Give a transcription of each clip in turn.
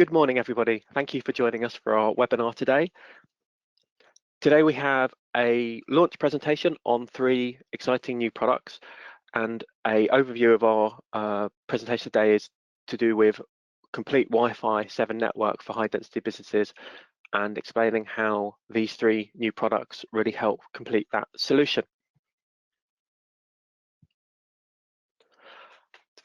Good morning, everybody. Thank you for joining us for our webinar today. Today we have a launch presentation on 3 exciting new products, and an overview of our presentation today is to do with complete Wi-Fi 7 network for high-density businesses and explaining how these 3 new products really help complete that solution.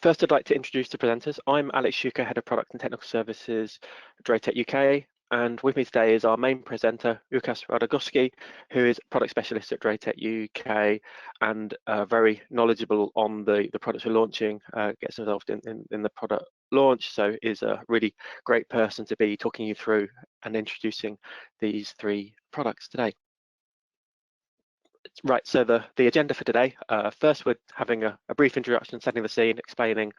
First, I'd like to introduce the presenters. I'm Alex Shuker, Head of Product and Technical Services at DrayTek UK, and with me today is our main presenter, Lukasz Waligorski, who is Product Specialist at DrayTek UK and very knowledgeable on the products we're launching, gets involved in the product launch, so is a really great person to be talking you through and introducing these 3 products today. Right, so the agenda for today, first we're having a brief introduction, setting the scene, explaining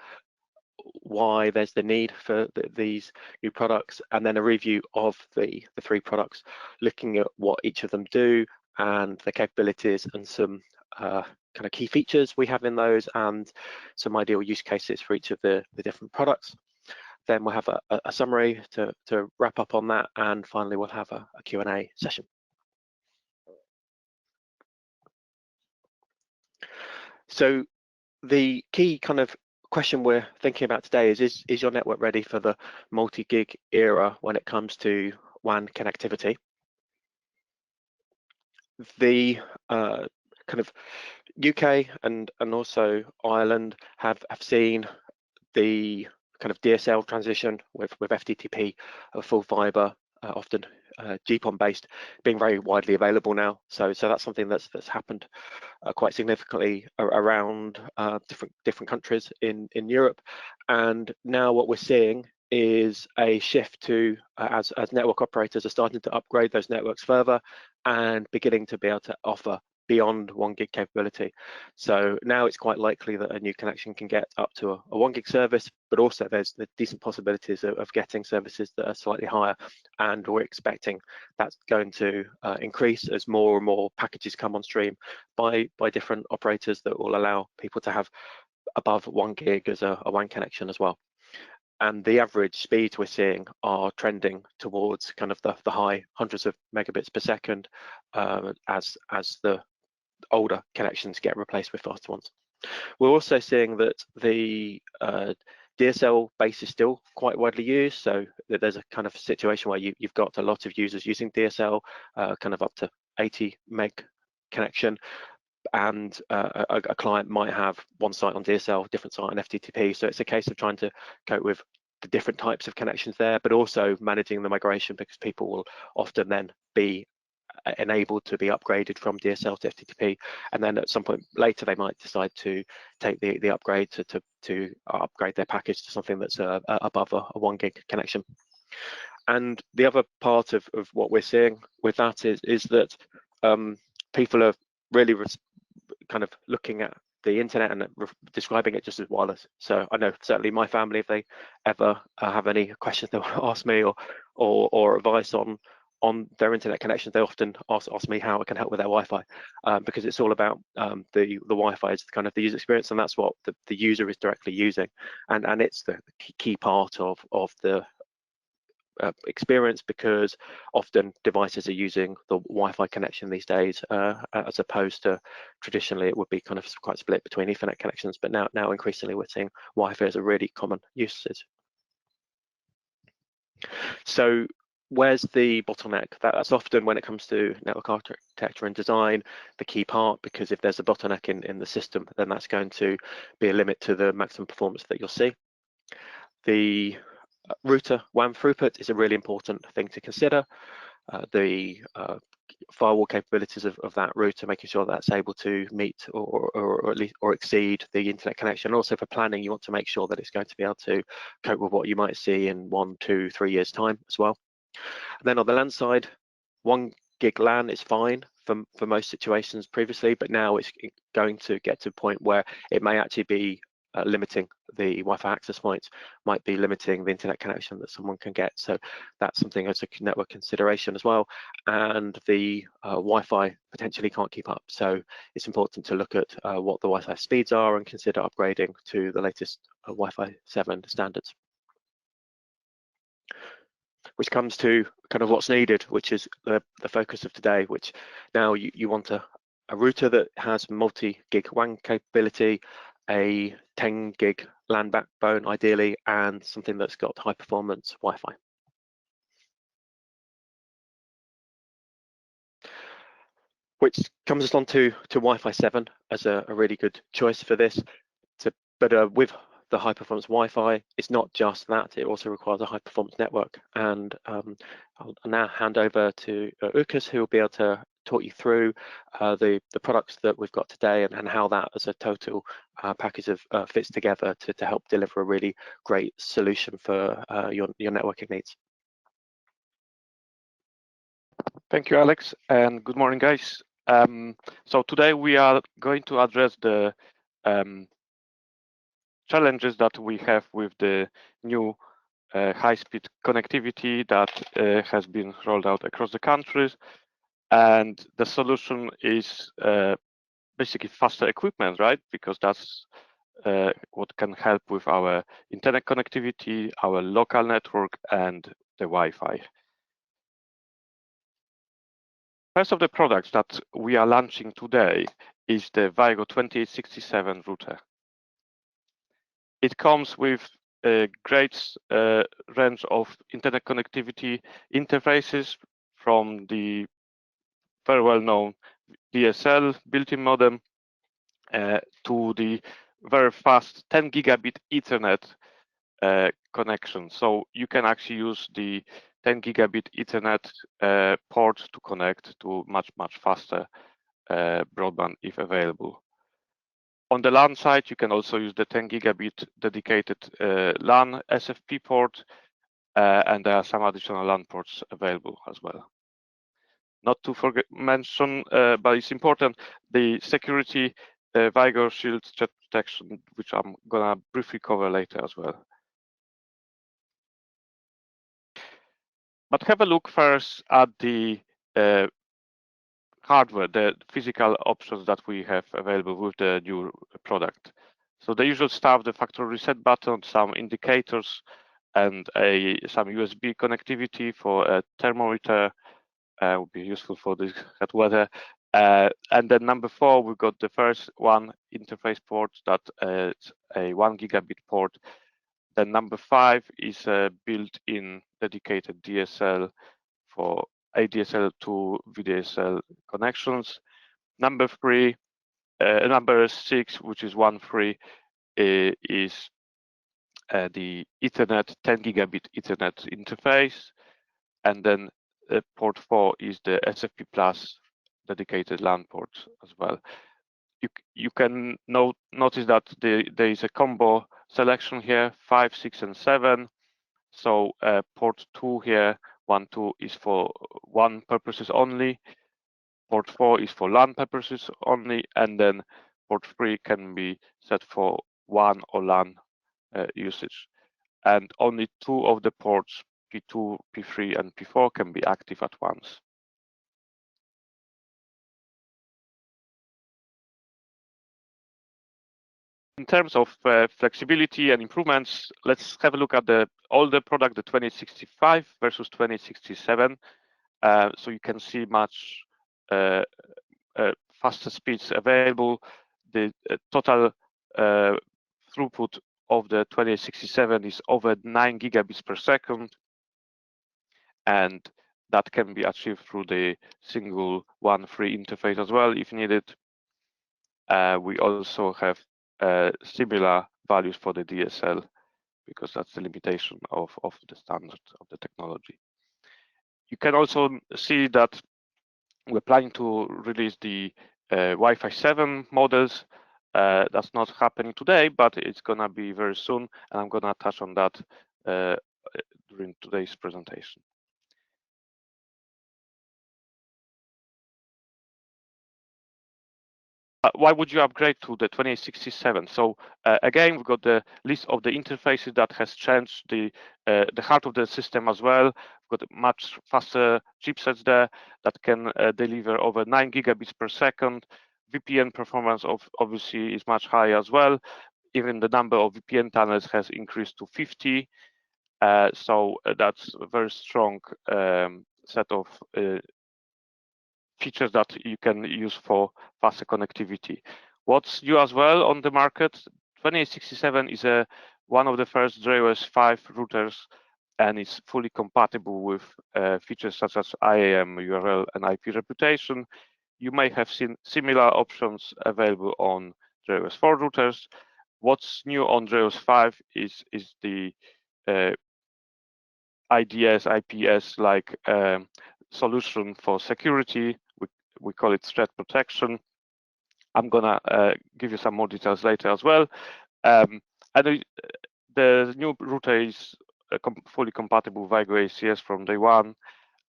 why there's the need for these new products, and then a review of the 3 products, looking at what each of them do and their capabilities and some kind of key features we have in those and some ideal use cases for each of the different products. Then we'll have a summary to wrap up on that, and finally we'll have a Q&A session. So the key kind of question we're thinking about today is your network ready for the multi-gig era when it comes to WAN connectivity? The kind of UK and also Ireland have seen the kind of DSL transition with FTTP, full fibre, often GPON based, being very widely available now. So that's something that's happened quite significantly around different countries in Europe. And now what we're seeing is a shift to as network operators are starting to upgrade those networks further and beginning to be able to offer beyond 1 gig capability. So now it's quite likely that a new connection can get up to a 1 gig service, but also there's the decent possibilities of getting services that are slightly higher, and we're expecting that's going to increase as more and more packages come on stream by different operators that will allow people to have above 1 gig as a WAN connection as well. And the average speeds we're seeing are trending towards kind of the high hundreds of megabits per second as the older connections get replaced with faster ones. We're also seeing that the DSL base is still quite widely used, so that there's a kind of situation where you've got a lot of users using DSL, kind of up to 80 meg connection, and a client might have one site on DSL, different site on FTTP. So it's a case of trying to cope with the different types of connections there, but also managing the migration, because people will often then be enabled to be upgraded from DSL to FTTP, and then at some point later they might decide to take the upgrade to upgrade their package to something that's above a 1 gig connection. And the other part of what we're seeing with that is that people are really kind of looking at the internet and describing it just as wireless. So I know certainly my family, if they ever have any questions they want to ask me or advice on their internet connections, they often ask me how I can help with their Wi-Fi, because it's all about the Wi-Fi is kind of the user experience, and that's what the user is directly using, and it's the key part of the experience, because often devices are using the Wi-Fi connection these days, as opposed to traditionally it would be kind of quite split between Ethernet connections, but now increasingly we're seeing Wi-Fi as a really common usage. So where's the bottleneck? That's often, when it comes to network architecture and design, the key part, because if there's a bottleneck in the system, then that's going to be a limit to the maximum performance that you'll see. The router WAN throughput is a really important thing to consider. The firewall capabilities of that router, making sure that's able to meet or at least exceed the internet connection. Also for planning, you want to make sure that it's going to be able to cope with what you might see in 1, 2, 3 years time as well. And then on the LAN side, 1 gig LAN is fine for most situations previously, but now it's going to get to a point where it may actually be limiting the Wi-Fi access points, might be limiting the internet connection that someone can get. So that's something as a network consideration as well. And the Wi-Fi potentially can't keep up. So it's important to look at what the Wi-Fi speeds are and consider upgrading to the latest Wi-Fi 7 standards. which comes to kind of what's needed, which is the focus of today, which now you want a router that has multi-gig WAN capability, a 10 gig LAN backbone ideally, and something that's got high performance Wi-Fi. Which comes us on to Wi-Fi 7 as a really good choice for this. But with the high performance Wi-Fi, it's not just that, it also requires a high performance network. And I'll now hand over to Lukasz, who will be able to talk you through the products that we've got today and how that as a total package of fits together to help deliver a really great solution for your networking needs. Thank you, Alex, and good morning, guys. So today we are going to address the challenges that we have with the new high-speed connectivity that has been rolled out across the countries. And the solution is basically faster equipment, right? Because that's what can help with our internet connectivity, our local network, and the Wi-Fi. First of the products that we are launching today is the Vigor 2867 router. It comes with a great range of internet connectivity interfaces, from the very well-known DSL built-in modem to the very fast 10 gigabit Ethernet connection. So you can actually use the 10 gigabit Ethernet port to connect to much faster broadband if available. On the LAN side, you can also use the 10 gigabit dedicated LAN SFP port, and there are some additional LAN ports available as well. Not to mention, but it's important, the security Vigor Shield Jet Protection, which I'm gonna briefly cover later as well. But have a look first at the hardware, the physical options that we have available with the new product. So the usual stuff, the factory reset button, some indicators, and some USB connectivity for a thermometer would be useful for this hot weather. And then number 4, we've got the first one interface port that is a 1 gigabit port. Then number 5 is a built-in dedicated DSL for ADSL to VDSL connections. Number 6, which is 1.3, is the Ethernet 10 gigabit Ethernet interface, and then port 4 is the SFP Plus dedicated LAN port as well. You can notice that there is a combo selection here, 5, 6, and 7. So port 2 here, 1, 2 is for WAN purposes only. Port 4 is for LAN purposes only, and then port 3 can be set for WAN or LAN usage. And only 2 of the ports, P2, P3, and P4, can be active at once. In terms of flexibility and improvements, let's have a look at the older product, the 2065 versus 2067. So you can see much faster speeds available. The total throughput of the 2067 is over 9 gigabits per second, and that can be achieved through the single 1.3 interface as well if needed. We also have similar values for the DSL, because that's the limitation of the standard of the technology. You can also see that we're planning to release the Wi-Fi 7 models. That's not happening today, but it's gonna be very soon, and I'm gonna touch on that during today's presentation. Why would you upgrade to the 2067? So again, we've got the list of the interfaces that has changed the heart of the system as well. We've got much faster chipsets there that can deliver over 9 gigabits per second. VPN performance obviously is much higher as well. Even the number of VPN tunnels has increased to 50. So that's a very strong set of features that you can use for faster connectivity. What's new as well on the market, 2867 is one of the first DrayOS 5 routers, and it's fully compatible with features such as IAM, URL, and IP reputation. You may have seen similar options available on DrayOS 4 routers. What's new on DrayOS 5 is the IDS, IPS like solution for security. We call it threat protection. I'm gonna give you some more details later as well. And the new router is fully compatible with Vigor ACS from day one,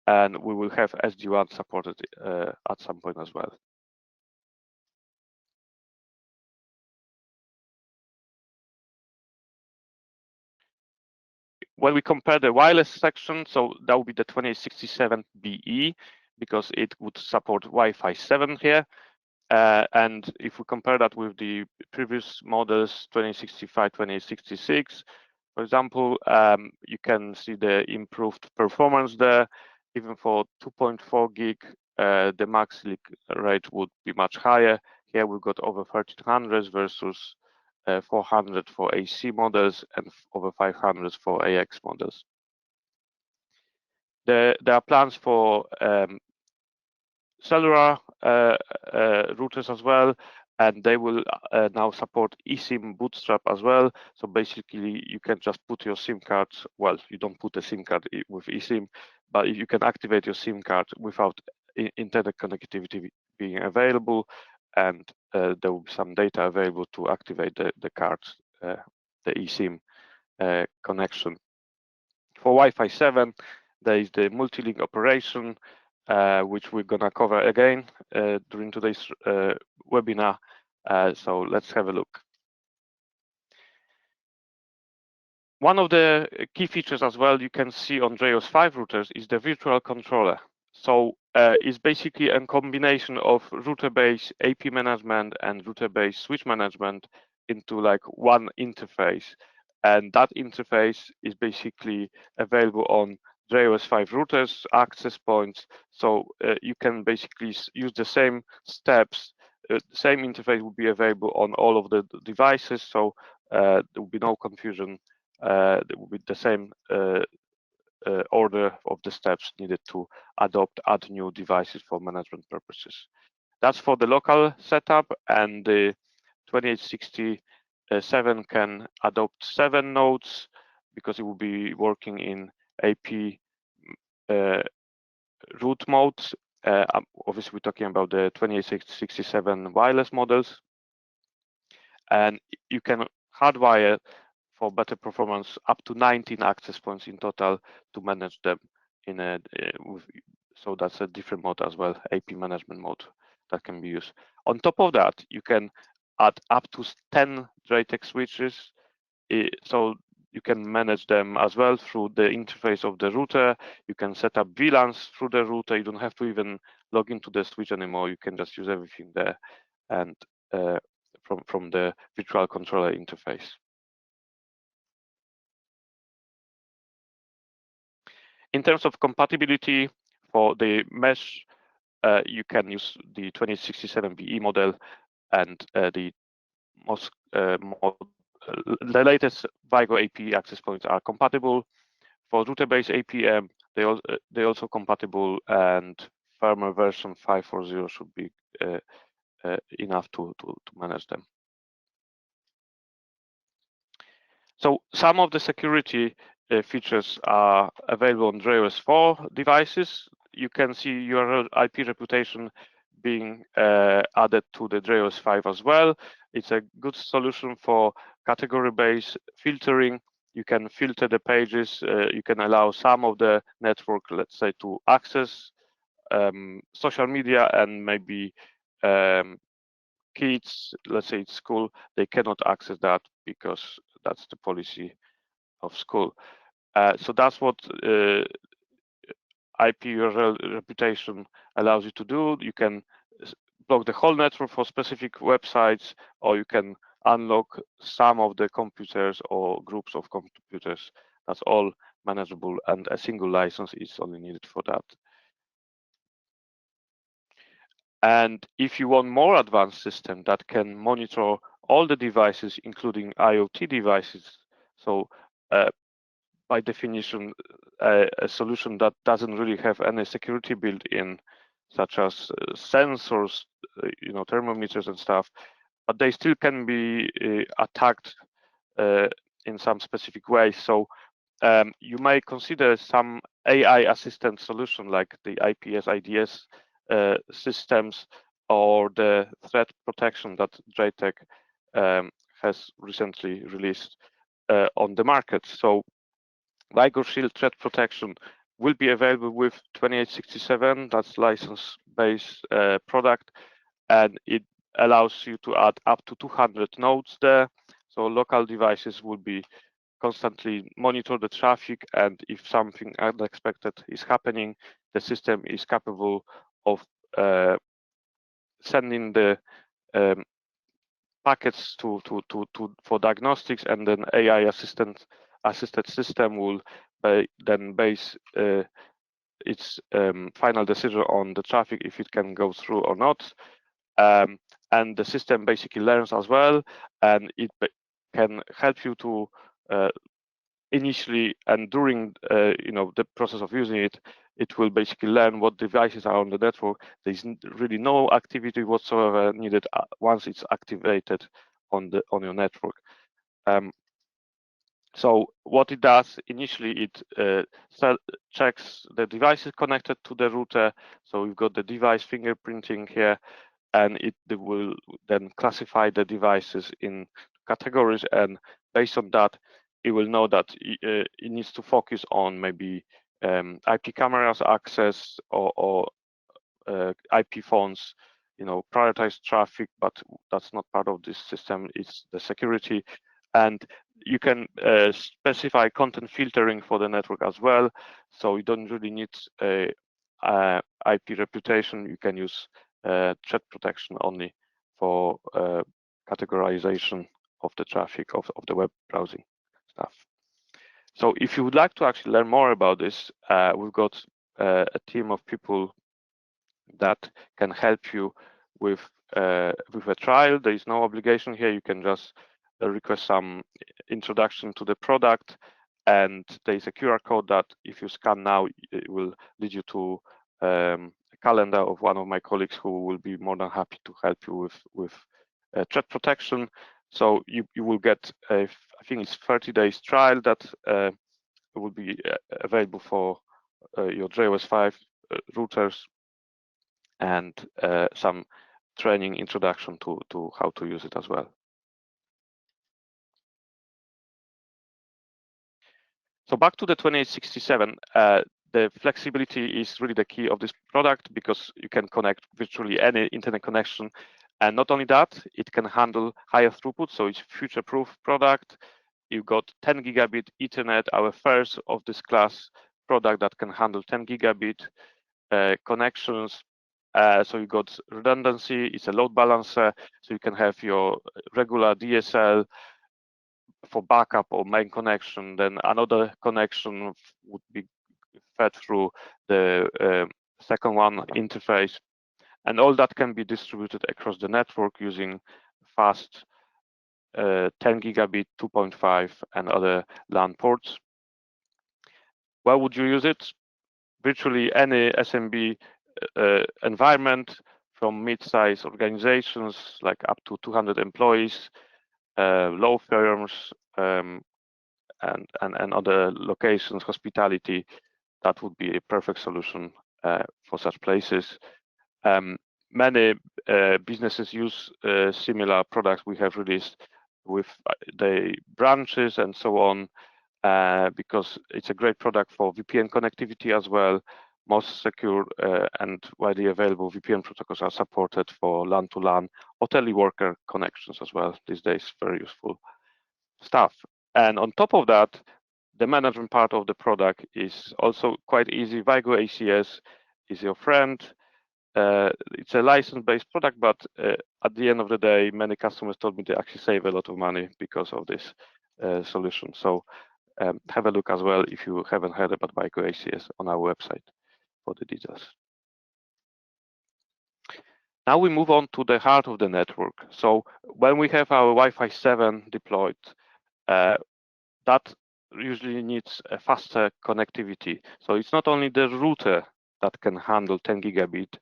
and we will have SD-WAN supported at some point as well. When we compare the wireless section, so that would be the 2867BE, because it would support Wi-Fi 7 here. And if we compare that with the previous models, 2865, 2866, for example, you can see the improved performance there. Even for 2.4 gig, the max leak rate would be much higher. Here we've got over 1300 versus 400 for AC models and over 500 for AX models. There are plans for cellular routers as well, and they will now support eSIM bootstrap as well. So basically, you can just put your SIM card. Well, you don't put a SIM card with eSIM, but you can activate your SIM card without internet connectivity being available, and there will be some data available to activate the cards, the eSIM connection. For Wi-Fi 7, there is the multi-link operation, which we're gonna cover again during today's webinar. So let's have a look. One of the key features as well you can see on DrayOS 5 routers is the virtual controller. So it's basically a combination of router-based AP management and router-based switch management into like one interface. And that interface is basically available on DrayOS 5 routers, access points. So you can basically use the same steps. The same interface will be available on all of the devices. So there will be no confusion. There will be the same order of the steps needed to add new devices for management purposes. That's for the local setup, and the 2867 can adopt 7 nodes because it will be working in AP root mode. Obviously, we're talking about the 2867 wireless models, and you can hardwire for better performance up to 19 access points in total to manage them in a so that's a different mode as well, AP management mode that can be used. On top of that, you can add up to 10 DrayTek switches, so you can manage them as well through the interface of the router. You can set up VLANs through the router. You don't have to even log into the switch anymore. You can just use everything there and from the virtual controller interface. In terms of compatibility for the mesh, you can use the 2867BE model, and the latest VigorAP access points are compatible. For router-based APM, they're also compatible, and firmware version 540 should be enough to manage them. So some of the security features are available on DrayOS 4 devices. You can see URL IP reputation being added to the DrayOS 5 as well. It's a good solution for category-based filtering. You can filter the pages. You can allow some of the network, let's say, to access social media, and maybe kids, let's say it's school, they cannot access that because that's the policy of school. So that's what IP URL reputation allows you to do. You can block the whole network for specific websites, or you can unlock some of the computers or groups of computers That's all manageable, and a single license is only needed for that. And if you want more advanced system that can monitor all the devices, including IoT devices, so by definition, a solution that doesn't really have any security built in, such as sensors, thermometers and stuff, but they still can be attacked in some specific ways. So you may consider some AI assistant solution like the IPS, IDS systems, or the threat protection that DrayTek has recently released on the market. So Vigor Shield Threat Protection will be available with 2867. That's license-based product, and it allows you to add up to 200 nodes there. So local devices will be constantly monitor the traffic, and if something unexpected is happening, the system is capable of sending the packets for diagnostics, and then AI assisted system will then base its final decision on the traffic, if it can go through or not. And the system basically learns as well, and it can help you to initially and during the process of using it, it will basically learn what devices are on the network. There's really no activity whatsoever needed once it's activated on your network. So what it does initially, it checks the devices connected to the router. So we've got the device fingerprinting here, and it will then classify the devices in categories, and based on that, it will know that it needs to focus on maybe IP cameras access or IP phones, prioritize traffic, but that's not part of this system. It's the security, and you can specify content filtering for the network as well. So you don't really need a IP reputation. You can use threat protection only for categorization of the traffic of the web browsing stuff. So if you would like to actually learn more about this, we've got a team of people that can help you with a trial. There is no obligation here. You can just request some introduction to the product, and there is a QR code that if you scan now, it will lead you to a calendar of one of my colleagues who will be more than happy to help you with threat protection. So you will get I think it's 30 days trial that will be available for your DrayOS 5 routers, and some training introduction to how to use it as well. So back to the 2867, the flexibility is really the key of this product, because you can connect virtually any internet connection. And not only that, it can handle higher throughput, so it's future-proof product. You've got 10 gigabit Ethernet, our first of this class product that can handle 10 gigabit connections. So you got redundancy, it's a load balancer, so you can have your regular DSL for backup or main connection, then another connection would be fed through the second one interface, and all that can be distributed across the network using fast 10 gigabit, 2.5 and other LAN ports. Where would you use it? Virtually any SMB environment, from mid-size organizations like up to 200 employees, law firms, and other locations, hospitality. That would be a perfect solution for such places. Many businesses use similar products we have released with the branches and so on, because it's a great product for VPN connectivity as well. Most secure and widely available VPN protocols are supported for LAN to LAN or teleworker connections as well these days. Very useful stuff. And on top of that, the management part of the product is also quite easy. Vigor ACS is your friend. It's a license-based product, but at the end of the day, many customers told me they actually save a lot of money because of this solution. So have a look as well if you haven't heard about Vigor ACS on our website for the details. Now we move on to the heart of the network. So when we have our Wi-Fi 7 deployed, that usually needs a faster connectivity. So it's not only the router that can handle 10 gigabit,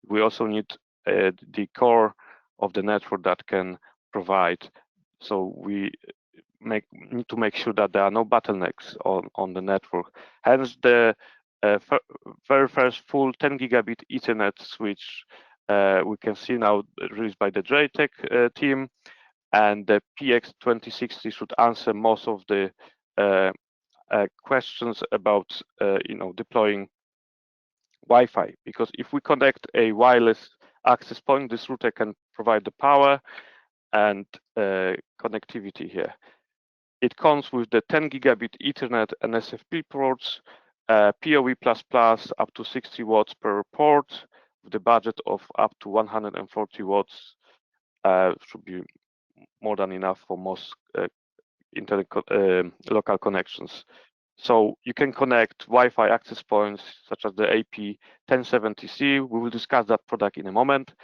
we also need the core of the network that can provide. So we need to make sure that there are no bottlenecks on the network. Hence the very first full 10 gigabit Ethernet switch we can see now released by the DrayTek team, and the PX2060 should answer most of the questions about deploying Wi-Fi, because if we connect a wireless access point, this router can provide the power and connectivity here. It comes with the 10 gigabit Ethernet and SFP ports, PoE++ up to 60 watts per port, with the budget of up to 140 watts. Should be more than enough for most internet local connections. So you can connect Wi-Fi access points such as the AP1070C. We will discuss that product in a moment.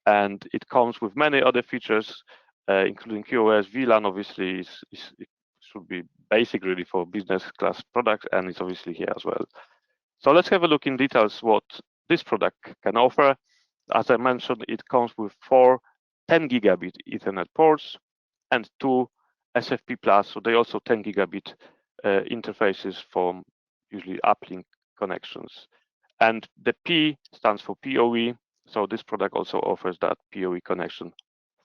And it comes with many other features, including QoS. VLAN obviously it should be basic really for business class products, and it's obviously here as well. So let's have a look in details what this product can offer. As I mentioned, it comes with 4 10 gigabit Ethernet ports and 2 SFP+, so they also 10 gigabit interfaces for usually uplink connections. And the P stands for PoE, so this product also offers that PoE connection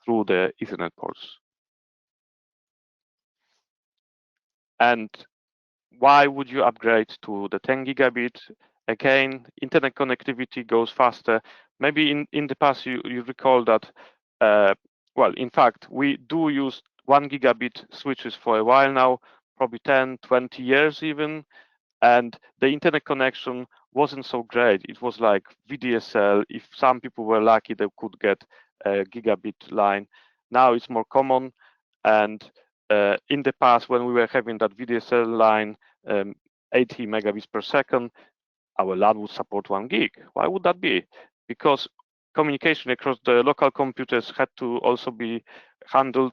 through the Ethernet ports. And why would you upgrade to the 10 gigabit? Again, internet connectivity goes faster. Maybe in the past you recall that, well, in fact, we do use 1 gigabit switches for a while now, probably 10, 20 years even, and the internet connection wasn't so great. It was like VDSL. If some people were lucky, they could get a gigabit line. Now it's more common, and in the past, when we were having that VDSL line, 80 megabits per second, our LAN would support 1 gig. Why would that be? Because communication across the local computers had to also be handled,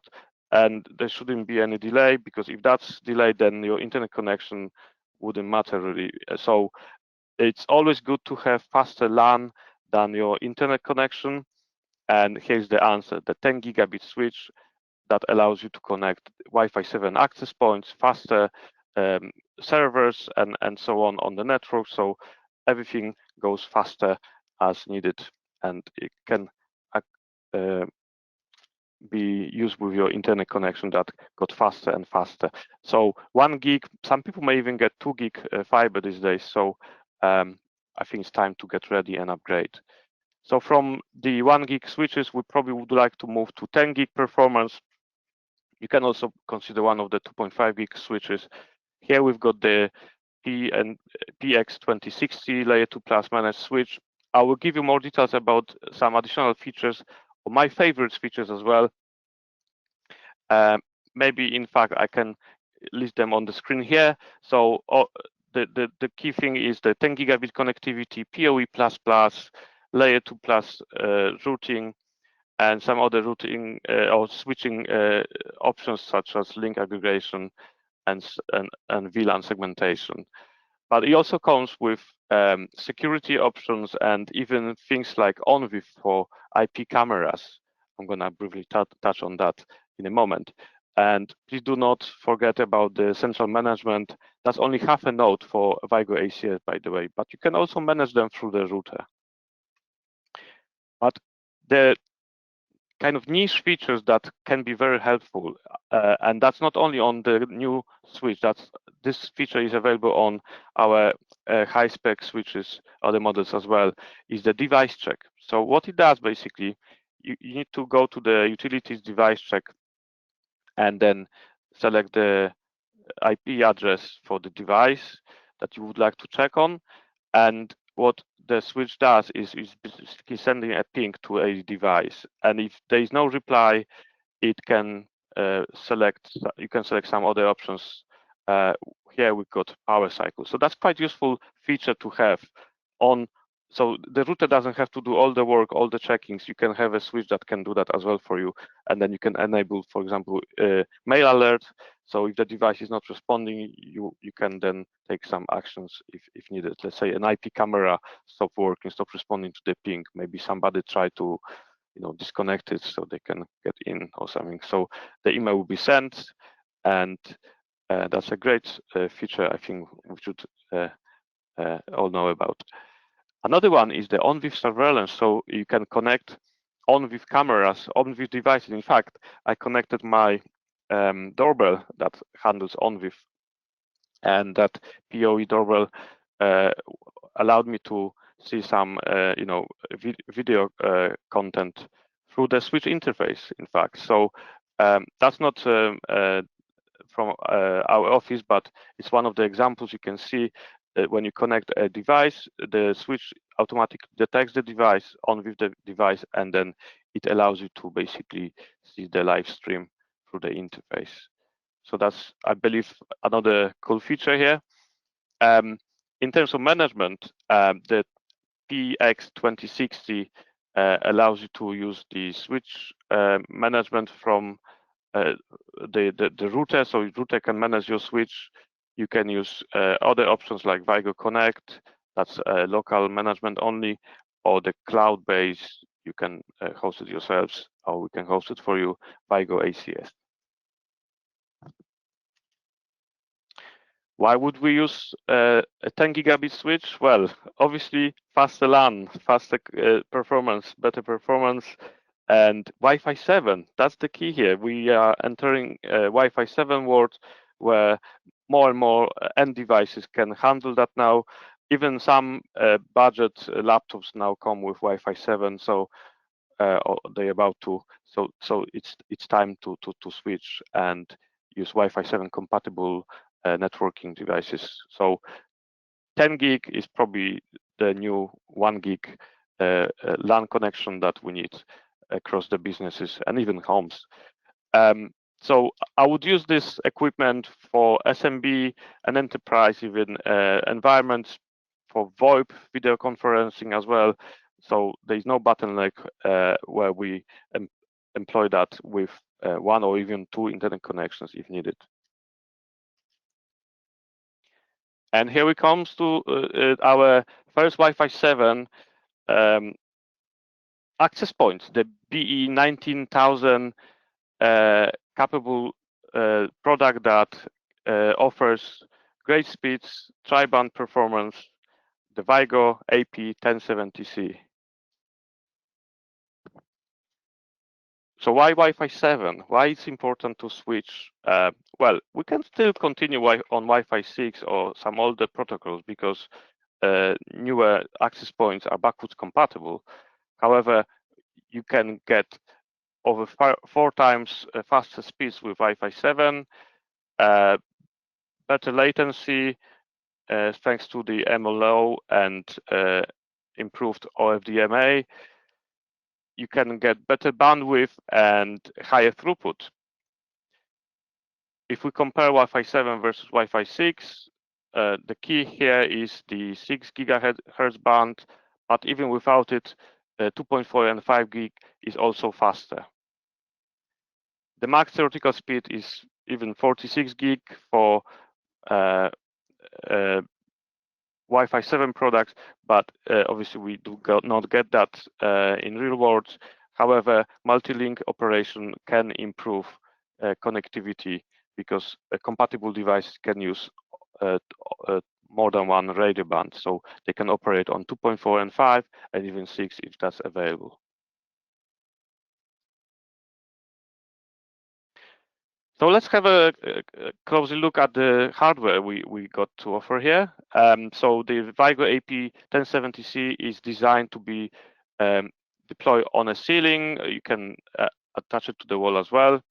and there shouldn't be any delay, because if that's delayed, then your internet connection wouldn't matter really. So it's always good to have faster LAN than your internet connection. And here's the answer: the 10 gigabit switch that allows you to connect Wi-Fi 7 access points, faster servers, and so on the network. So everything goes faster as needed, and it can be used with your internet connection that got faster and faster. So 1 gig, some people may even get 2 gig fiber these days. So I think it's time to get ready and upgrade. So from the 1 gig switches, we probably would like to move to 10 gig performance. You can also consider one of the 2.5 gig switches. Here we've got the PX2060 layer 2 plus managed switch. I will give you more details about some additional features, or my favorite features as well. Maybe in fact I can list them on the screen here. So the key thing is the 10 gigabit connectivity, PoE++, layer 2 plus routing, and some other routing or switching options such as link aggregation and VLAN segmentation. But it also comes with security options and even things like OnVIF for IP cameras. I'm going to briefly touch on that in a moment. And please do not forget about the central management. That's only half a node for Vigor ACS, by the way, but you can also manage them through the router. But the kind of niche features that can be very helpful, and that's not only on the new switch, this feature is available on our high-spec switches, other models as well, is the device check. So what it does basically, you need to go to the utilities device check and then select the IP address for the device that you would like to check on. And what the switch does is basically sending a ping to a device. And if there is no reply, it can you can select some other options here we've got power cycle. So that's quite useful feature to have on. So the router doesn't have to do all the work, all the checkings. You can have a switch that can do that as well for you. And then you can enable, for example, mail alert. So if the device is not responding, you can then take some actions if needed. Let's say an IP camera stopped working, stopped responding to the ping. Maybe somebody tried to disconnect it so they can get in or something. So the email will be sent, and that's a great feature I think we should all know about. Another one is the on-with surveillance. So you can connect on-with cameras, on-with devices. In fact, I connected my doorbell that handles on-with, and that PoE doorbell allowed me to see some video content through the switch interface, in fact. So that's not from our office, but it's one of the examples you can see. When you connect a device, the switch automatically detects the device on with the device, and then it allows you to basically see the live stream through the interface. So that's, I believe, another cool feature here. In terms of management, the PX2060 allows you to use the switch management from the router. So router can manage your switch. You can use other options like Vigor Connect, that's local management only, or the cloud-based, you can host it yourselves, or we can host it for you, Vigor ACS. Why would we use a 10 gigabit switch? Well, obviously faster LAN, faster performance, better performance, and Wi-Fi 7. That's the key here. We are entering Wi-Fi 7 world where more and more end devices can handle that now. Even some budget laptops now come with Wi-Fi 7, so they're about to. So it's time to switch and use Wi-Fi 7 compatible networking devices. So 10 gig is probably the new 1 gig LAN connection that we need across the businesses and even homes. So I would use this equipment for SMB and enterprise, even environments, for VoIP video conferencing as well. So there's no bottleneck where we employ that with 1 or even 2 internet connections if needed. And here we come to our first Wi-Fi 7 access point, the BE 19000 capable product that offers great speeds, tri-band performance, the VigorAP 1070C. So why Wi-Fi 7? Why it's important to switch? Well, we can still continue on Wi-Fi 6 or some older protocols because newer access points are backwards compatible. However, you can get over 4 times faster speeds with Wi-Fi 7, better latency thanks to the MLO and improved OFDMA. You can get better bandwidth and higher throughput. If we compare Wi-Fi 7 versus Wi-Fi 6, the key here is the 6 gigahertz band, but even without it, 2.4 and 5 gig is also faster. The max theoretical speed is even 46 gig for Wi-Fi 7 products, but obviously we do not get that in real world. However, multi-link operation can improve connectivity because a compatible device can use more than 1 radio band, so they can operate on 2.4 and 5 and even 6 if that's available. So let's have a closer look at the hardware we got to offer here. So the VigorAP 1070C is designed to be deployed on a ceiling. You can attach it to the wall as well.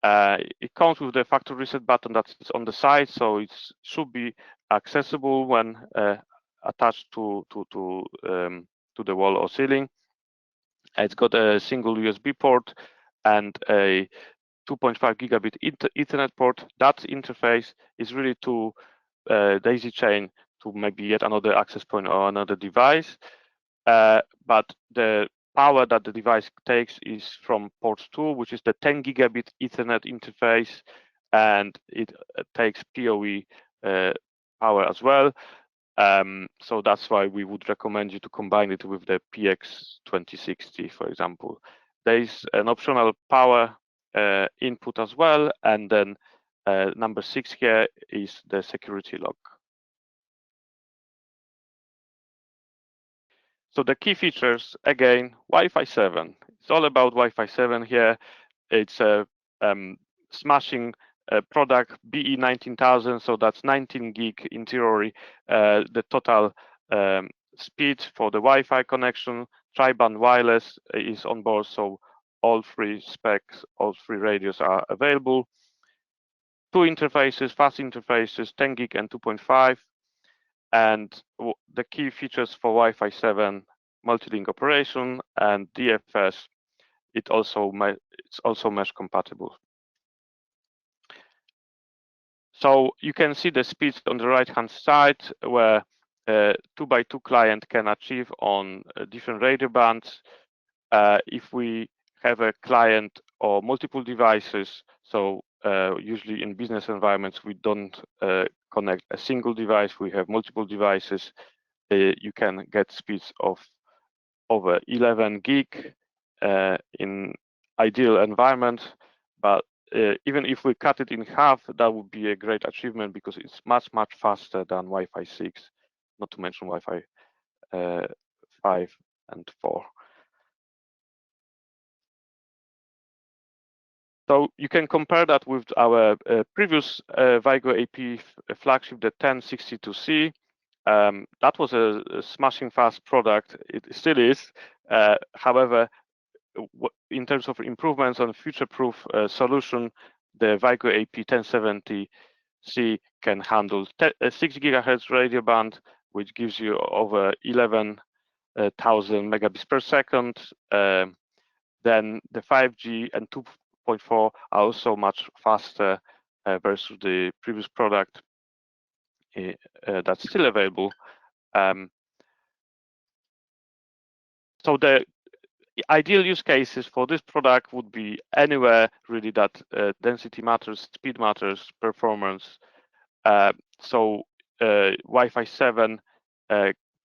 It comes with the factory reset button that's on the side, so it should be accessible when attached to the wall or ceiling. It's got a single USB port and a 2.5 gigabit Ethernet port. That interface is really to daisy chain to maybe yet another access point or another device. But the power that the device takes is from port 2, which is the 10 gigabit Ethernet interface, and it takes PoE power as well. So that's why we would recommend you to combine it with the PX2060, for example. There is an optional power input as well, and then number 6 here is the security lock. So the key features, again, Wi-Fi 7. It's all about Wi-Fi 7 here. It's a smashing product, BE19000, so that's 19 gig in theory. The total speed for the Wi-Fi connection, tri-band wireless is on board, so all three specs, all three radios are available. 2 interfaces, fast interfaces, 10 gig and 2.5. And the key features for Wi-Fi 7, multi-link operation and DFS, it's also mesh compatible. So you can see the speeds on the right-hand side where 2x2 client can achieve on different radio bands. If we have a client or multiple devices, so usually in business environments, we don't connect a single device, we have multiple devices, you can get speeds of over 11 gig in ideal environment, but even if we cut it in half, that would be a great achievement because it's much faster than Wi-Fi 6, not to mention Wi-Fi 5 and 4. So you can compare that with our previous VigorAP flagship, the 1062C. That was a smashing fast product. It still is. However, in terms of improvements on future-proof solution, the VigorAP 1070C can handle 6 gigahertz radio band, which gives you over 11,000 megabits per second. Then the 5G and 2.4 are also much faster versus the previous product that's still available. So the ideal use cases for this product would be anywhere really that density matters, speed matters, performance. So Wi-Fi 7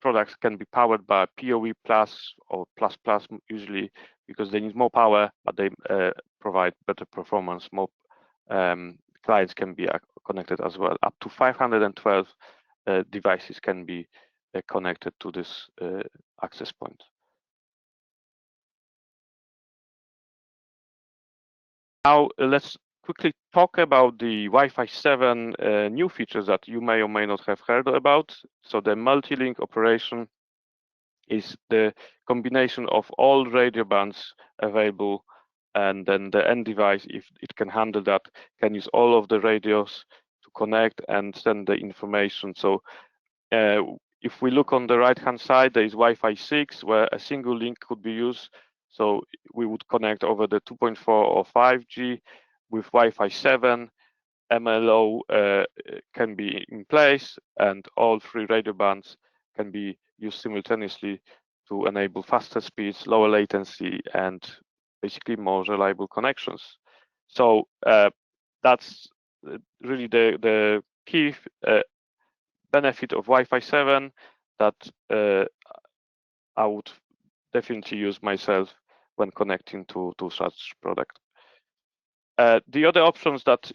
products can be powered by PoE plus or plus usually because they need more power, but they provide better performance. More clients can be connected as well. Up to 512 devices can be connected to this access point. Now let's quickly talk about the Wi-Fi 7 new features that you may or may not have heard about. So the multi-link operation is the combination of all radio bands available, and then the end device, if it can handle that, can use all of the radios to connect and send the information. So if we look on the right-hand side, there is Wi-Fi 6, where a single link could be used. So we would connect over the 2.4 or 5G. With Wi-Fi 7, MLO can be in place, and all 3 radio bands can be used simultaneously to enable faster speeds, lower latency, and basically more reliable connections. So that's really the key benefit of Wi-Fi 7 that I would definitely use myself when connecting to such product. The other options that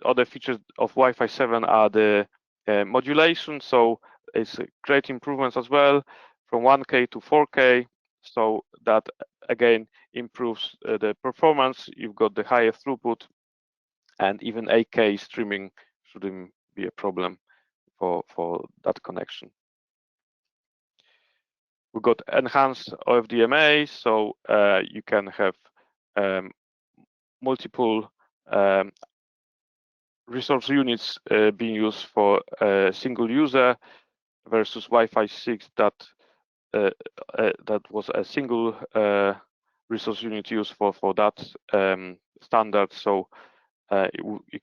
other features of Wi-Fi 7 are the modulation. So it's great improvements as well from 1K to 4K. So that again improves the performance. You've got the higher throughput, and even 8K streaming shouldn't be a problem for that connection. We've got enhanced OFDMA, so you can have multiple resource units being used for a single user versus Wi-Fi 6 that was a single resource unit used for that standard, so it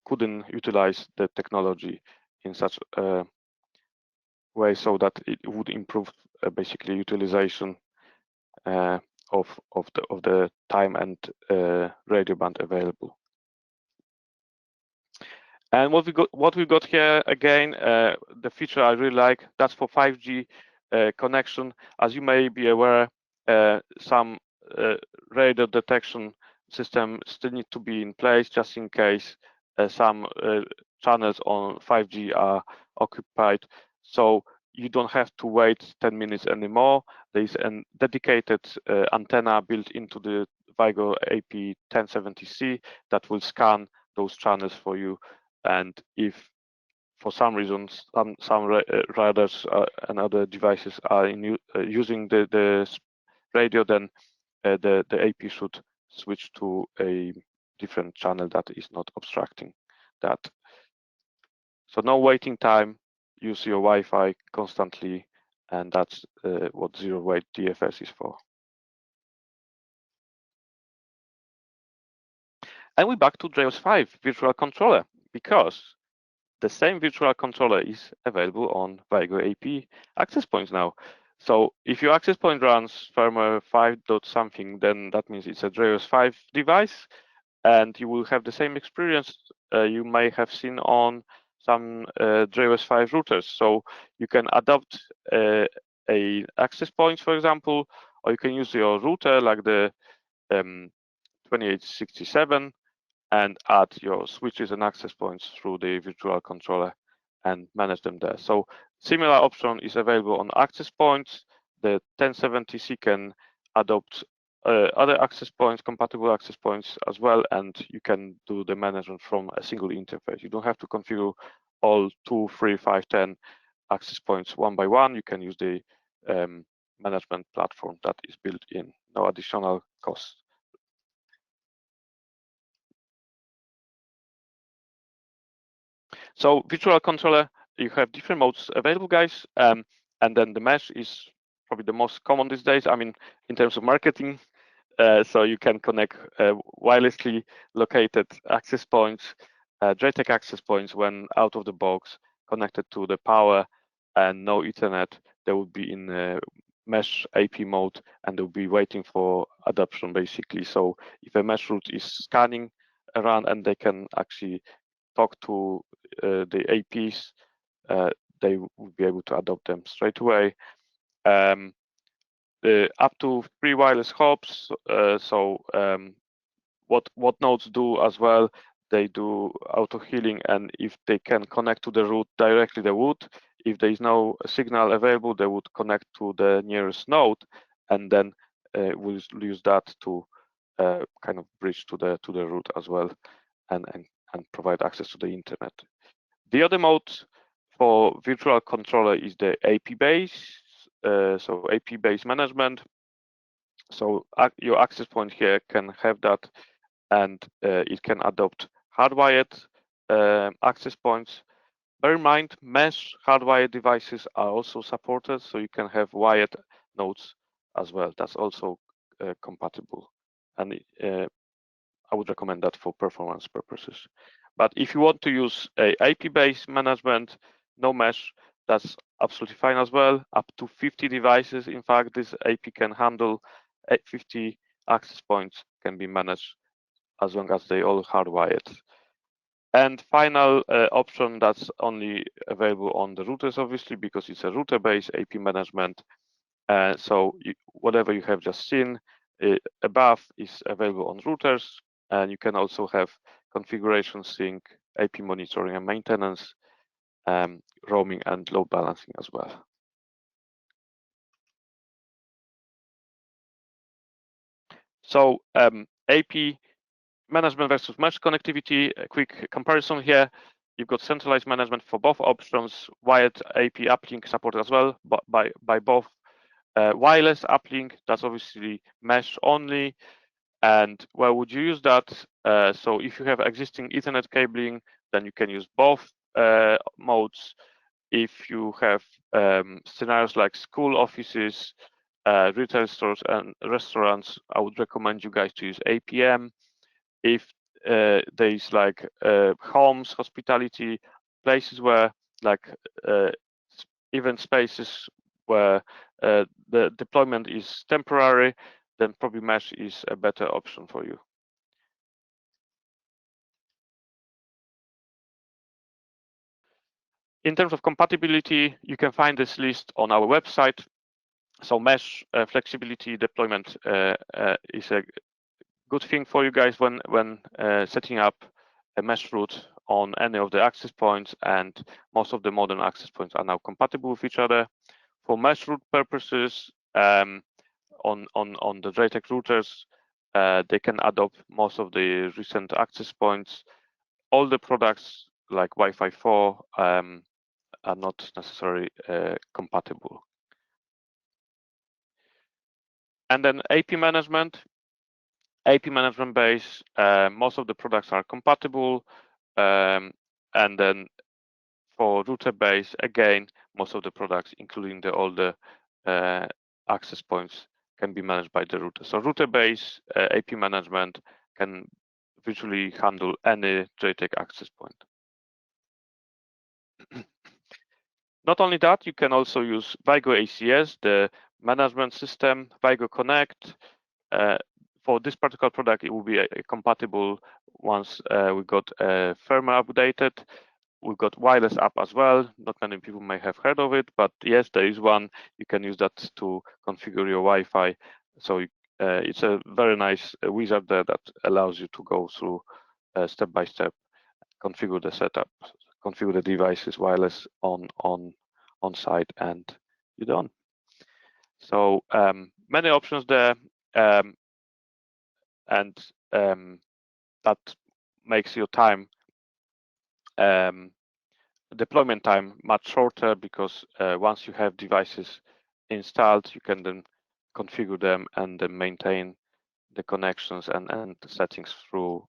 couldn't utilize the technology in such a way so that it would improve basically utilization of the time and radio band available. And what we got here again, the feature I really like, that's for 5G connection. As you may be aware, some radio detection system still need to be in place just in case some channels on 5G are occupied. So you don't have to wait 10 minutes anymore. There is a dedicated antenna built into the VigorAP 1070C that will scan those channels for you. And if for some reason some radars and other devices are using the radio, then the AP should switch to a different channel that is not obstructing that. So no waiting time, use your Wi-Fi constantly, and that's what zero wait DFS is for. And we're back to DrayOS 5 virtual controller, because the same virtual controller is available on VigorAP access points now. So if your access point runs firmware 5. something, then that means it's a DrayOS 5 device, and you will have the same experience you may have seen on some DrayOS 5 routers. So you can adopt a access point, for example, or you can use your router like the 2867 and add your switches and access points through the virtual controller and manage them there. So similar option is available on access points. The 1070C can adopt other access points, compatible access points as well, and you can do the management from a single interface. You don't have to configure all 2, 3, 5, 10 access points one by one. You can use the management platform that is built in, no additional cost. So virtual controller, you have different modes available, guys, and then the mesh is probably the most common these days. I mean, in terms of marketing, so you can connect wirelessly located access points, DrayTek access points when out of the box, connected to the power and no Ethernet. They will be in mesh AP mode, and they'll be waiting for adoption basically. So if a mesh route is scanning around and they can actually talk to the APs, they will be able to adopt them straight away. Up to 3 wireless hubs. What nodes do as well, they do auto healing, and if they can connect to the route directly, they would. If there is no signal available, they would connect to the nearest node, and then we'll use that to kind of bridge to the route as well, and provide access to the internet. The other mode for virtual controller is the AP base, so AP base management. So your access point here can have that, and it can adopt hardwired access points. Bear in mind, mesh hardwired devices are also supported, so you can have wired nodes as well. That's also compatible, and I would recommend that for performance purposes. But if you want to use a IP-based management, no mesh, that's absolutely fine as well. Up to 50 devices, in fact, this AP can handle 50 access points can be managed as long as they all hardwired. And final option that's only available on the routers, obviously, because it's a router-based AP management. So whatever you have just seen above is available on routers, and you can also have configuration sync, AP monitoring and maintenance, roaming and load balancing as well. So AP management versus mesh connectivity, a quick comparison here. You've got centralized management for both options, wired AP uplink supported as well by both. Wireless uplink, that's obviously mesh only. And where would you use that? So if you have existing Ethernet cabling, then you can use both modes. If you have scenarios like school offices retail stores and restaurants, I would recommend you guys to use APM. If there is like homes, hospitality, places where like even spaces where the deployment is temporary, then probably mesh is a better option for you. In terms of compatibility, you can find this list on our website. So mesh flexibility deployment is a good thing for you guys when setting up a mesh route on any of the access points, and most of the modern access points are now compatible with each other. For mesh route purposes, on the DrayTek routers, they can adopt most of the recent access points. All the products like Wi-Fi 4 are not necessarily compatible. And then AP management base, most of the products are compatible. And then for router base, again, most of the products, including the older access points, can be managed by the router. So router base AP management can visually handle any DrayTek access point. Not only that, you can also use Vigor ACS, the management system, Vigor Connect. For this particular product, it will be compatible once we got firmware updated. We've got wireless app as well. Not many people may have heard of it, but yes, there is one. You can use that to configure your Wi-Fi. So it's a very nice wizard there that allows you to go through step by step, configure the setup, configure the devices wireless on site, and you're done. So many options there, and that makes your time deployment time much shorter, because once you have devices installed, you can then configure them and then maintain the connections and the settings through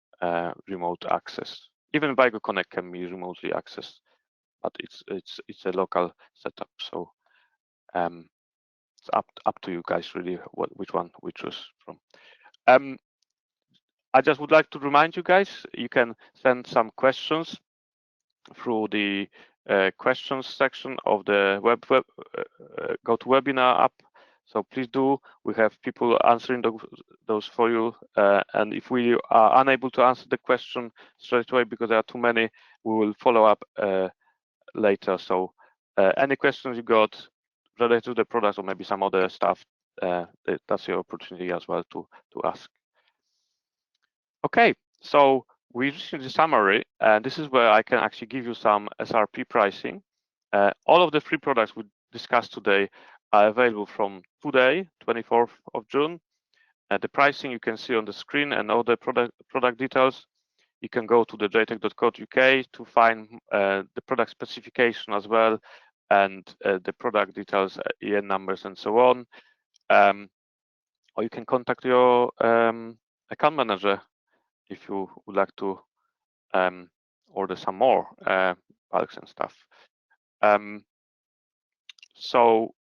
remote access. Even Vigor Connect can be remotely accessed, but it's a local setup. So it's up to you guys really which one we choose from. I just would like to remind you guys, you can send some questions through the questions section of the GoToWebinar app. So please do. We have people answering those for you. And if we are unable to answer the question straight away because there are too many, we will follow up later. So any questions you got related to the products or maybe some other stuff, that's your opportunity as well to ask. Okay, so we reached the summary, and this is where I can actually give you some SRP pricing. All of the free products we discussed today are available from today, 24th of June. The pricing you can see on the screen, and all the product details. You can go to the draytek.co.uk to find the product specification as well, and the product details, EN numbers, and so on. Or you can contact your account manager if you would like to order some more bulks and stuff. So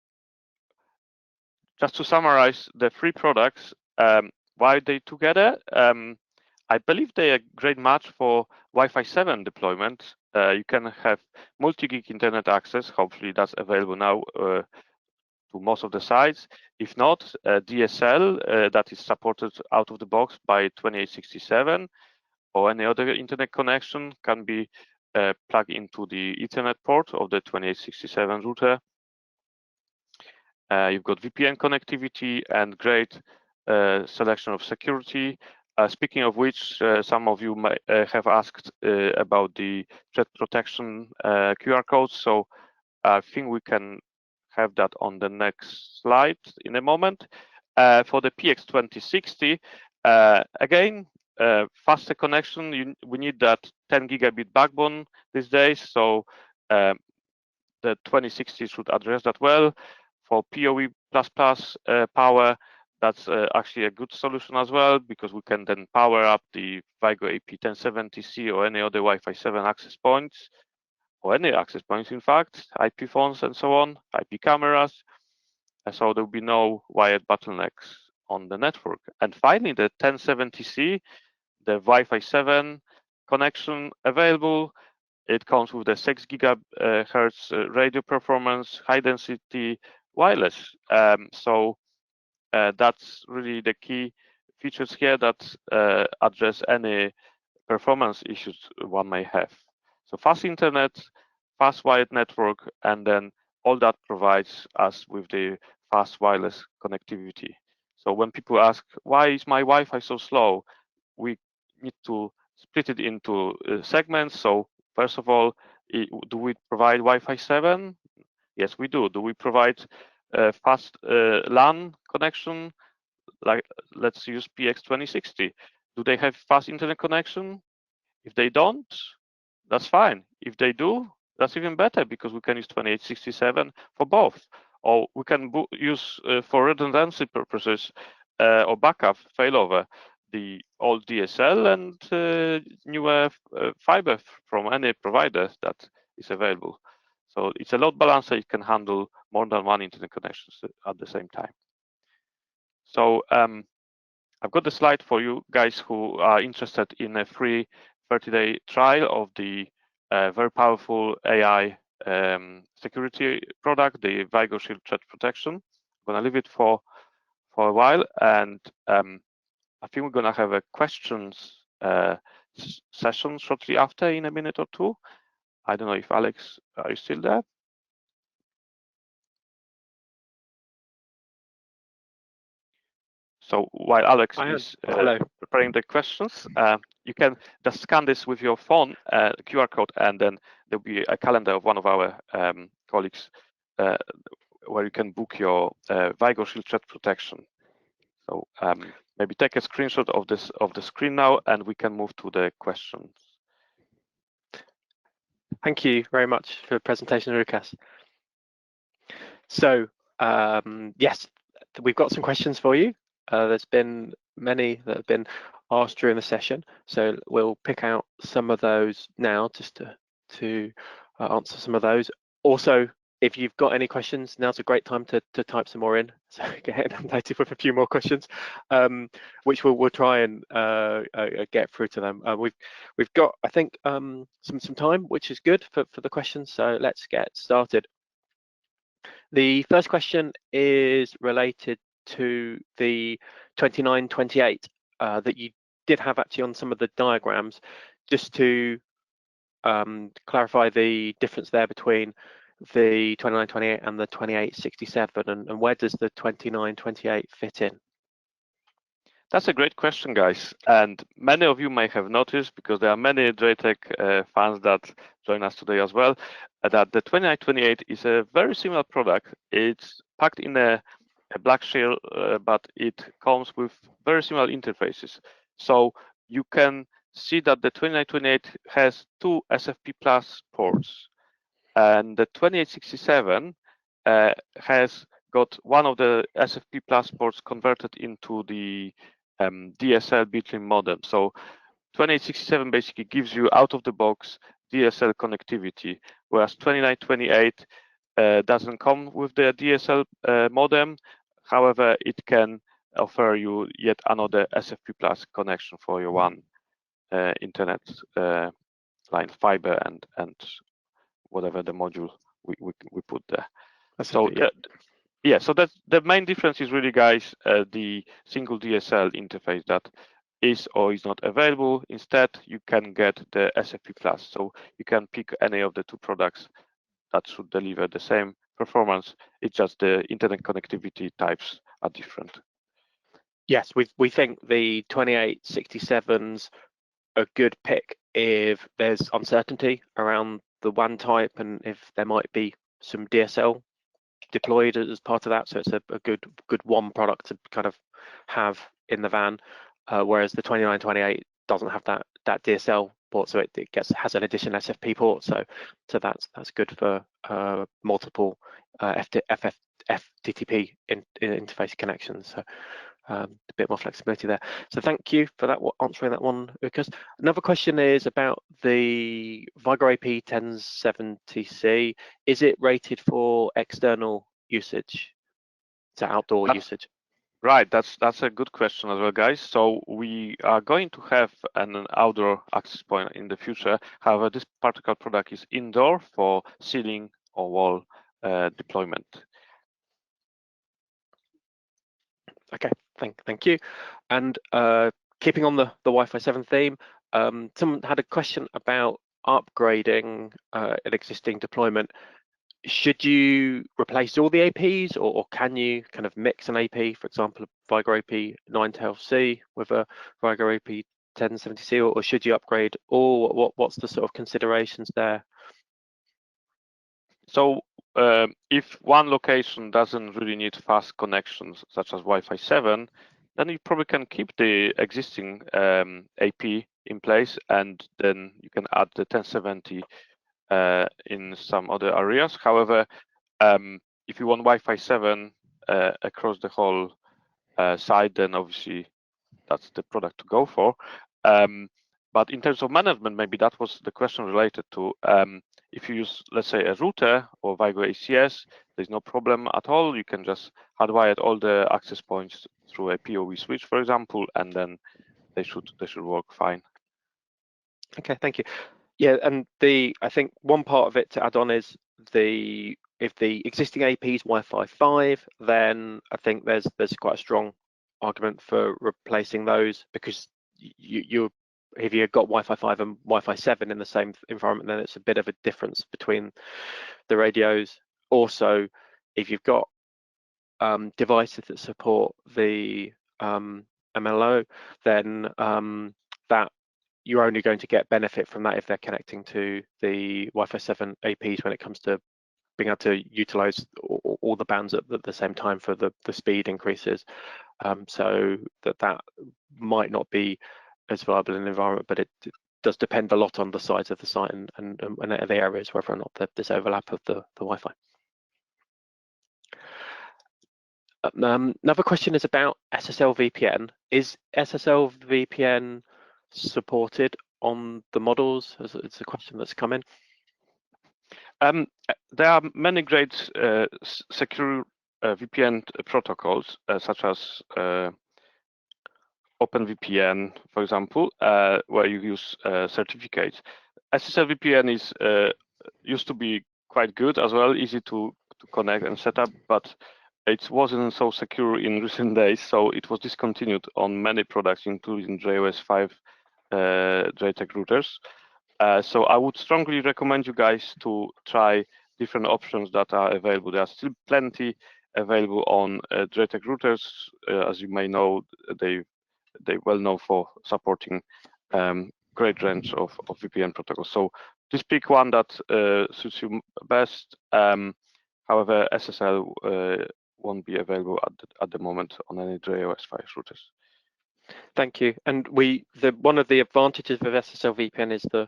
just to summarize the three products, why they together? I believe they are a great match for Wi-Fi 7 deployment. You can have multi-gig internet access. Hopefully that's available now to most of the sites. If not, DSL that is supported out of the box by 2867 or any other internet connection can be plugged into the Ethernet port of the 2867 router. You've got VPN connectivity and great selection of security. Speaking of which, some of you might have asked about the threat protection QR codes. So I think we can have that on the next slide in a moment. For the PX2060, again, faster connection. We need that 10 gigabit backbone these days. So the 2060 should address that well. For PoE++ power, that's actually a good solution as well, because we can then power up the VigorAP 1070C or any other Wi-Fi 7 access points, or any access points, in fact, IP phones and so on, IP cameras. so there will be no wired bottlenecks on the network. And finally, the 1070C, the Wi-Fi 7 connection available. It comes with the 6 gigahertz radio performance, high density wireless. So that's really the key features here that address any performance issues one may have. So fast internet, fast wired network, and then all that provides us with the fast wireless connectivity. So when people ask, why is my Wi-Fi so slow? We need to split it into segments. So first of all, do we provide Wi-Fi 7? Yes, we do. Do we provide fast LAN connection? Like, let's use PX2060. Do they have fast internet connection? If they don't, that's fine. If they do, that's even better because we can use 2867 for both. Or we can use for redundancy purposes or backup failover the old DSL and newer fiber from any provider that is available. So it's a load balancer. It can handle more than one internet connection at the same time. So I've got the slide for you guys who are interested in a free 30-day trial of the very powerful AI security product, the Vigor Shield Threat Protection. I'm gonna leave it for a while, and I think we're gonna have a questions session shortly after, in a minute or two. I don't know if Alex, are you still there? So while Alex is preparing the questions, you can just scan this with your phone, QR code, and then there'll be a calendar of one of our colleagues where you can book your Vigor Shield Threat Protection. So maybe take a screenshot of the screen now, and we can move to the questions. Thank you very much for the presentation, Lukasz. So yes, we've got some questions for you. There's been many that have been asked during the session, so we'll pick out some of those now just to answer some of those. Also, if you've got any questions, now's a great time to type some more in, so get inundated with a few more questions, which we'll try and get through to them. We've got, I think, some time, which is good for the questions, so let's get started. The first question is related to the 2928 that you did have actually on some of the diagrams, just to clarify the difference there between the 2928 and the 2867, and where does the 2928 fit in? That's a great question, guys, and many of you may have noticed, because there are many DrayTek fans that join us today as well, that the 2928 is a very similar product. It's packed in a black shell, but it comes with very similar interfaces. So you can see that the 2928 has two SFP Plus ports, and the 2867 has got one of the SFP Plus ports converted into the DSL Bitlim modem. So 2867 basically gives you out of the box DSL connectivity, whereas 2928 doesn't come with the DSL modem. However, it can offer you yet another SFP Plus connection for your one internet line fiber and whatever the module we put there. So yeah, so that's the main difference is really, guys, the single DSL interface that is or is not available. Instead, you can get the SFP Plus. So you can pick any of the two products that should deliver the same performance. It's just the internet connectivity types are different. Yes, we think the 2867's a good pick if there's uncertainty around the WAN type and if there might be some DSL deployed as part of that, so it's a good one product to kind of have in the van, whereas the 2928 doesn't have that DSL port, so it has an additional SFP port, so that's good for multiple FTTP interface connections. So a bit more flexibility there. So thank you for that, answering that one, Lukasz. Another question is about the VigorAP 1070C. Is it rated for external usage? outdoor usage? Right, that's a good question as well, guys. So we are going to have an outdoor access point in the future. However, this particular product is indoor for ceiling or wall deployment. Okay, thank you. And keeping on the Wi-Fi 7 theme, someone had a question about upgrading an existing deployment. Should you replace all the APs, or can you kind of mix an AP, for example, VigorAP 912C with a VigorAP 1070C, or should you upgrade all? What's the sort of considerations there? So if one location doesn't really need fast connections, such as Wi-Fi 7, then you probably can keep the existing AP in place, and then you can add the 1070 in some other areas. However, if you want Wi-Fi 7 across the whole site, then obviously that's the product to go for. But in terms of management, maybe that was the question related to. If you use, let's say, a router or Vigor ACS, there's no problem at all. You can just hardwire all the access points through a PoE switch, for example, and then they should work fine. Okay, thank you. Yeah, and I think one part of it to add on is if the existing AP is Wi-Fi 5, then I think there's quite a strong argument for replacing those, because if you've got Wi-Fi 5 and Wi-Fi 7 in the same environment, then it's a bit of a difference between the radios. Also, if you've got devices that support the MLO, then that you're only going to get benefit from that if they're connecting to the Wi-Fi 7 APs when it comes to being able to utilize all the bands at the same time for the speed increases. So that might not be as viable in the environment, but it does depend a lot on the size of the site and the areas, whether or not there's overlap of the Wi-Fi. Another question is about SSL VPN. Is SSL VPN supported on the models? It's a question that's come in. There are many great secure VPN protocols, such as OpenVPN, for example, where you use certificates. SSL VPN is used to be quite good as well, easy to connect and set up, but it wasn't so secure in recent days, so it was discontinued on many products, including DrayOS 5 DrayTek routers. So I would strongly recommend you guys to try different options that are available. There are still plenty available on DrayTek routers. As you may know, they're well known for supporting great range of VPN protocols. So just pick one that suits you best. However, SSL won't be available at the moment on any DrayOS 5 routers. Thank you. And one of the advantages of SSL VPN is the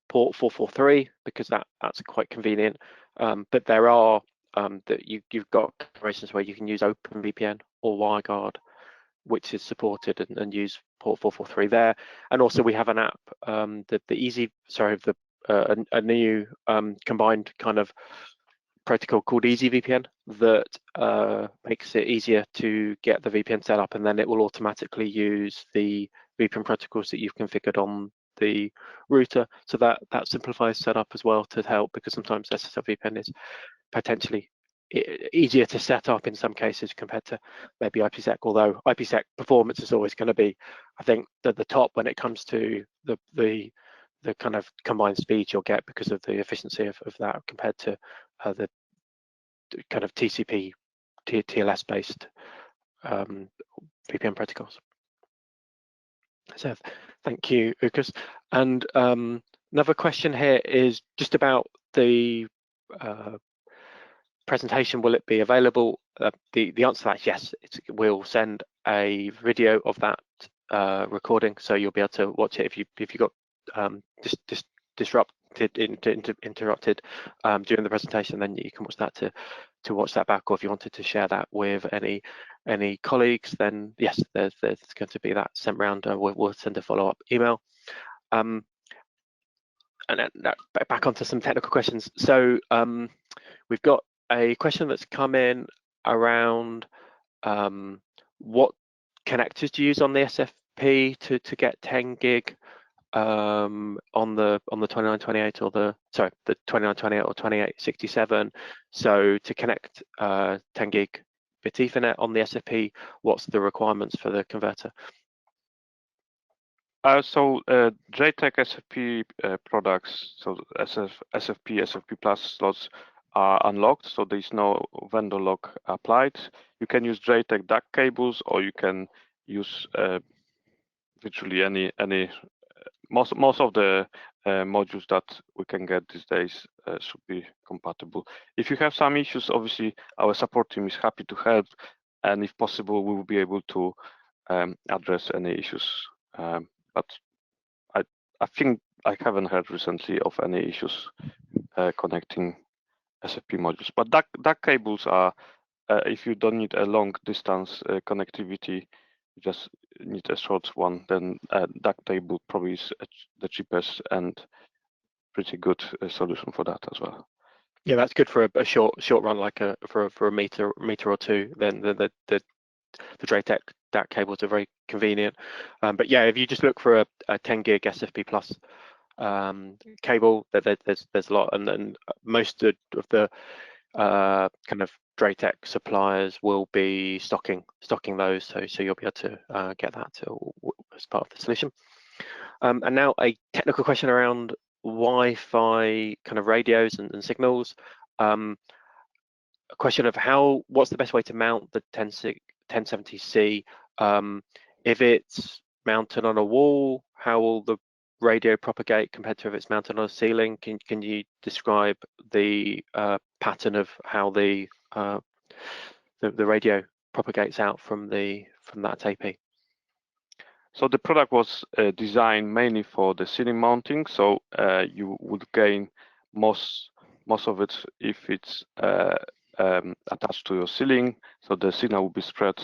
port 443, because that's quite convenient. But there are that you've got configurations where you can use OpenVPN or WireGuard, which is supported, and use port 443 there. And also we have an app, a new combined kind of protocol called EasyVPN that makes it easier to get the VPN set up, and then it will automatically use the VPN protocols that you've configured on the router. So that simplifies setup as well to help, because sometimes SSL VPN is potentially easier to set up in some cases compared to maybe IPsec, although IPsec performance is always going to be, I think, at the top when it comes to the kind of combined speed you'll get because of the efficiency of that compared to the kind of TCP, TLS based VPN protocols. So thank you, Lukasz. And another question here is just about the presentation. Will it be available? The answer to that is yes. We'll send a video of that recording, so you'll be able to watch it if you got interrupted during the presentation. Then you can watch that to watch that back, or if you wanted to share that with any colleagues, then yes, there's going to be that sent round. We'll send a follow-up email. And then back onto some technical questions. So we've got a question that's come in around what connectors to use on the SFP to get 10 gig on the 2928 or the 2928 or 2867. So to connect 10 gig bit Ethernet on the SFP, what's the requirements for the converter? DrayTek SFP products, so SFP, SFP Plus slots are unlocked, so there is no vendor lock applied. You can use DrayTek DAC cables, or you can use virtually any most of the modules that we can get these days should be compatible. If you have some issues, obviously our support team is happy to help, and if possible, we will be able to address any issues. But I think I haven't heard recently of any issues connecting SFP modules. But DAC cables are, if you don't need a long distance connectivity, you just need a short one, then DAC cable probably is the cheapest and pretty good solution for that as well. Yeah, that's good for a short run, like for a meter or two. Then the DrayTek DAC cables are very convenient. But yeah, if you just look for a 10 gig SFP plus cable, there's a lot, and then most of the kind of DrayTek suppliers will be stocking those, so you'll be able to get that as part of the solution. And now a technical question around Wi-Fi kind of radios and signals. A question of what's the best way to mount the 1070C? If it's mounted on a wall, how will the radio propagate compared to if it's mounted on a ceiling? Can you describe the pattern of how the radio propagates out from that AP? So the product was designed mainly for the ceiling mounting. So you would gain most of it if it's attached to your ceiling. So the signal will be spread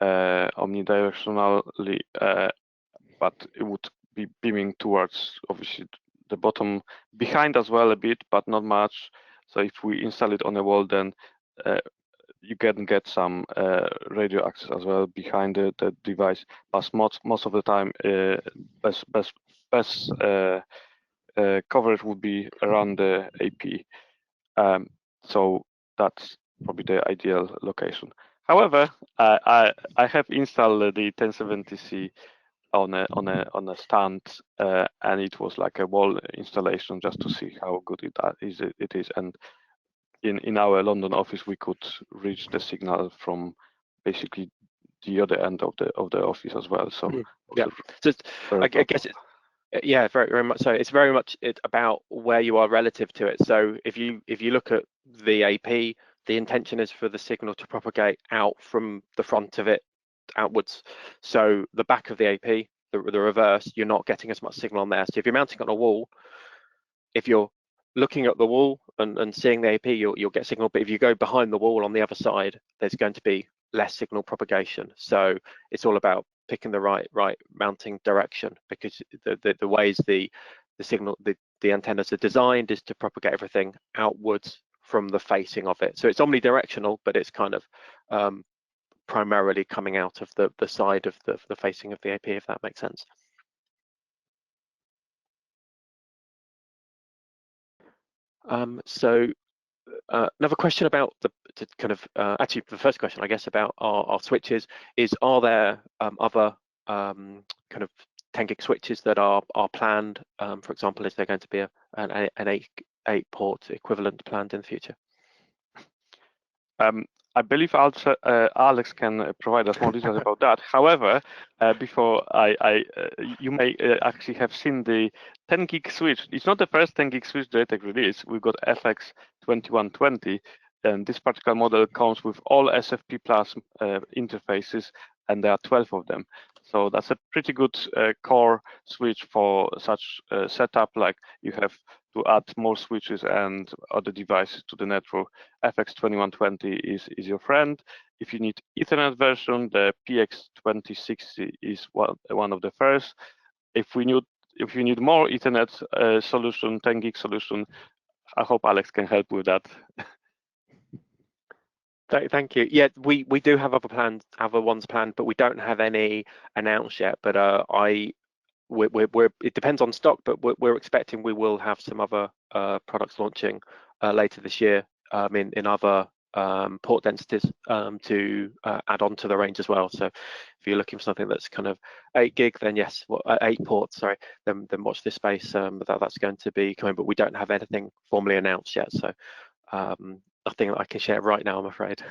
omnidirectionally, but it would be beaming towards obviously the bottom, behind as well a bit, but not much. So if we install it on a wall, then you can get some radio access as well behind the device. But most of the time, best coverage would be around the AP. So that's probably the ideal location. However, I have installed the 1070C on a stand, and it was like a wall installation just to see how good it is. And in our London office, we could reach the signal from basically the other end of the office as well. So yeah, so I guess yeah, very, very much so. It's very much about where you are relative to it. So if you look at the AP, the intention is for the signal to propagate out from the front of it outwards. So the back of the AP, the reverse, you're not getting as much signal on there. So if you're mounting on a wall, if you're looking at the wall and seeing the AP, you'll get signal. But if you go behind the wall on the other side, there's going to be less signal propagation. So it's all about picking the right mounting direction, because the ways the signal, the antennas are designed is to propagate everything outwards from the facing of it. So it's omnidirectional, but it's kind of primarily coming out of the side of the facing of the AP, if that makes sense. So another question about actually the first question, I guess, about our switches is, are there other kind of 10 gig switches that are planned? For example, is there going to be an 8 port equivalent planned in the future? I believe Alex can provide us more details about that. However, before you may actually have seen the 10 gig switch. It's not the first 10 gig switch DrayTek released. We've got FX2120, and this particular model comes with all SFP plus interfaces, and there are 12 of them. So that's a pretty good core switch for such setup. Like you have to add more switches and other devices to the network. FX2120 is your friend. If you need Ethernet version, the PX2060 is one of the first. If you need more Ethernet solution, 10 gig solution, I hope Alex can help with that. Thank you. Yeah, we do have other ones planned, but we don't have any announced yet. But it depends on stock, but we're expecting we will have some other products launching later this year in other port densities to add on to the range as well. So if you're looking for something that's kind of 8 gig, then yes, 8 ports, sorry, then watch this space. That's going to be coming, but we don't have anything formally announced yet. So nothing that I can share right now, I'm afraid.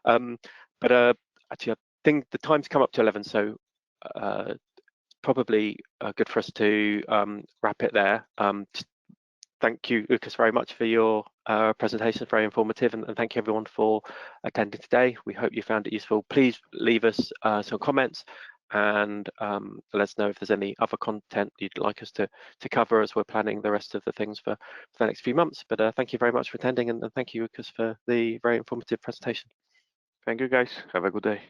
But actually, I think the time's come up to 11, so probably good for us to wrap it there. Thank you, Lukasz, very much for your presentation. Very informative, and thank you everyone for attending today. We hope you found it useful. Please leave us some comments and let us know if there's any other content you'd like us to cover as we're planning the rest of the things for the next few months. But thank you very much for attending, and thank you, Lukasz, for the very informative presentation. Thank you, guys. Have a good day.